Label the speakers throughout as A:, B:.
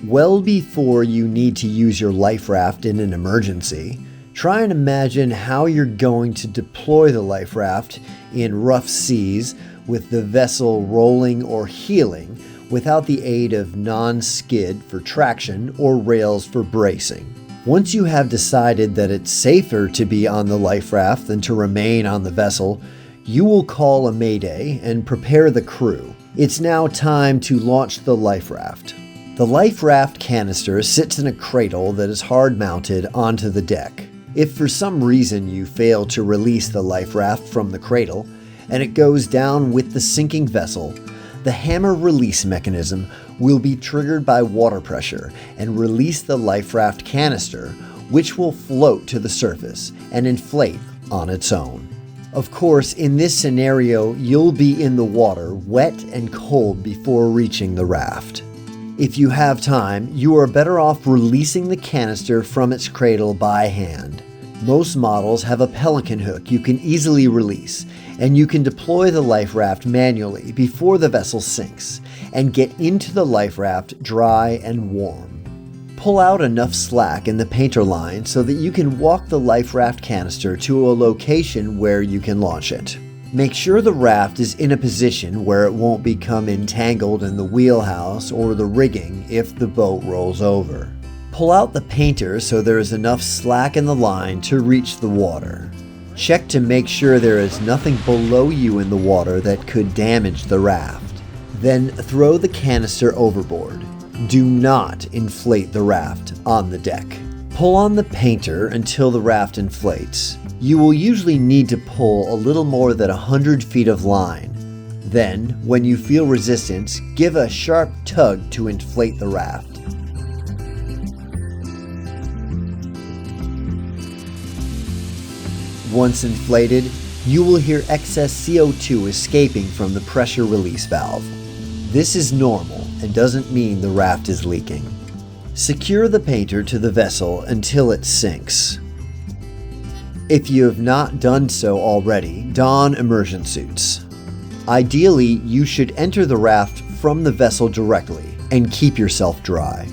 A: Well before you need to use your life raft in an emergency, try and imagine how you're going to deploy the life raft in rough seas with the vessel rolling or heeling without the aid of non-skid for traction or rails for bracing. Once you have decided that it's safer to be on the life raft than to remain on the vessel, you will call a mayday and prepare the crew. It's now time to launch the life raft. The life raft canister sits in a cradle that is hard mounted onto the deck. If for some reason you fail to release the life raft from the cradle and it goes down with the sinking vessel, the hammer release mechanism will be triggered by water pressure and release the life raft canister, which will float to the surface and inflate on its own. Of course, in this scenario, you'll be in the water, wet and cold before reaching the raft. If you have time, you are better off releasing the canister from its cradle by hand. Most models have a pelican hook you can easily release, and you can deploy the life raft manually before the vessel sinks, and get into the life raft dry and warm. Pull out enough slack in the painter line so that you can walk the life raft canister to a location where you can launch it. Make sure the raft is in a position where it won't become entangled in the wheelhouse or the rigging if the boat rolls over. Pull out the painter so there is enough slack in the line to reach the water. Check to make sure there is nothing below you in the water that could damage the raft. Then throw the canister overboard. Do not inflate the raft on the deck. Pull on the painter until the raft inflates. You will usually need to pull a little more than 100 feet of line. Then, when you feel resistance, give a sharp tug to inflate the raft. Once inflated, you will hear excess CO2 escaping from the pressure release valve. This is normal and doesn't mean the raft is leaking. Secure the painter to the vessel until it sinks. If you have not done so already, don immersion suits. Ideally, you should enter the raft from the vessel directly and keep yourself dry.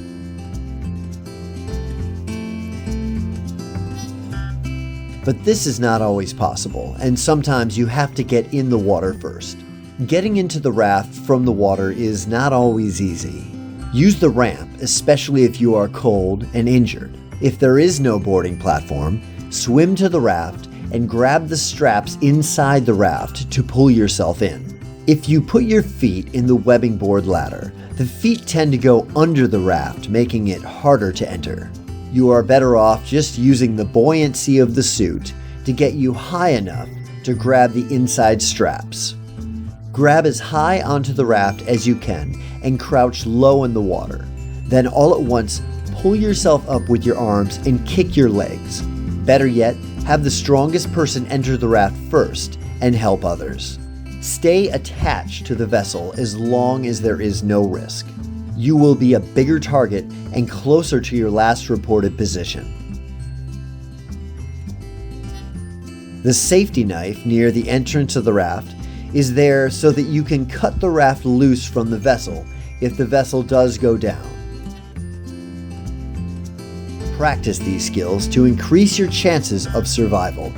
A: But this is not always possible, and sometimes you have to get in the water first. Getting into the raft from the water is not always easy. Use the ramp, especially if you are cold and injured. If there is no boarding platform, swim to the raft and grab the straps inside the raft to pull yourself in. If you put your feet in the webbing board ladder, the feet tend to go under the raft, making it harder to enter. You are better off just using the buoyancy of the suit to get you high enough to grab the inside straps. Grab as high onto the raft as you can and crouch low in the water. Then all at once, pull yourself up with your arms and kick your legs. Better yet, have the strongest person enter the raft first and help others. Stay attached to the vessel as long as there is no risk. You will be a bigger target and closer to your last reported position. The safety knife near the entrance of the raft is there so that you can cut the raft loose from the vessel if the vessel does go down. Practice these skills to increase your chances of survival.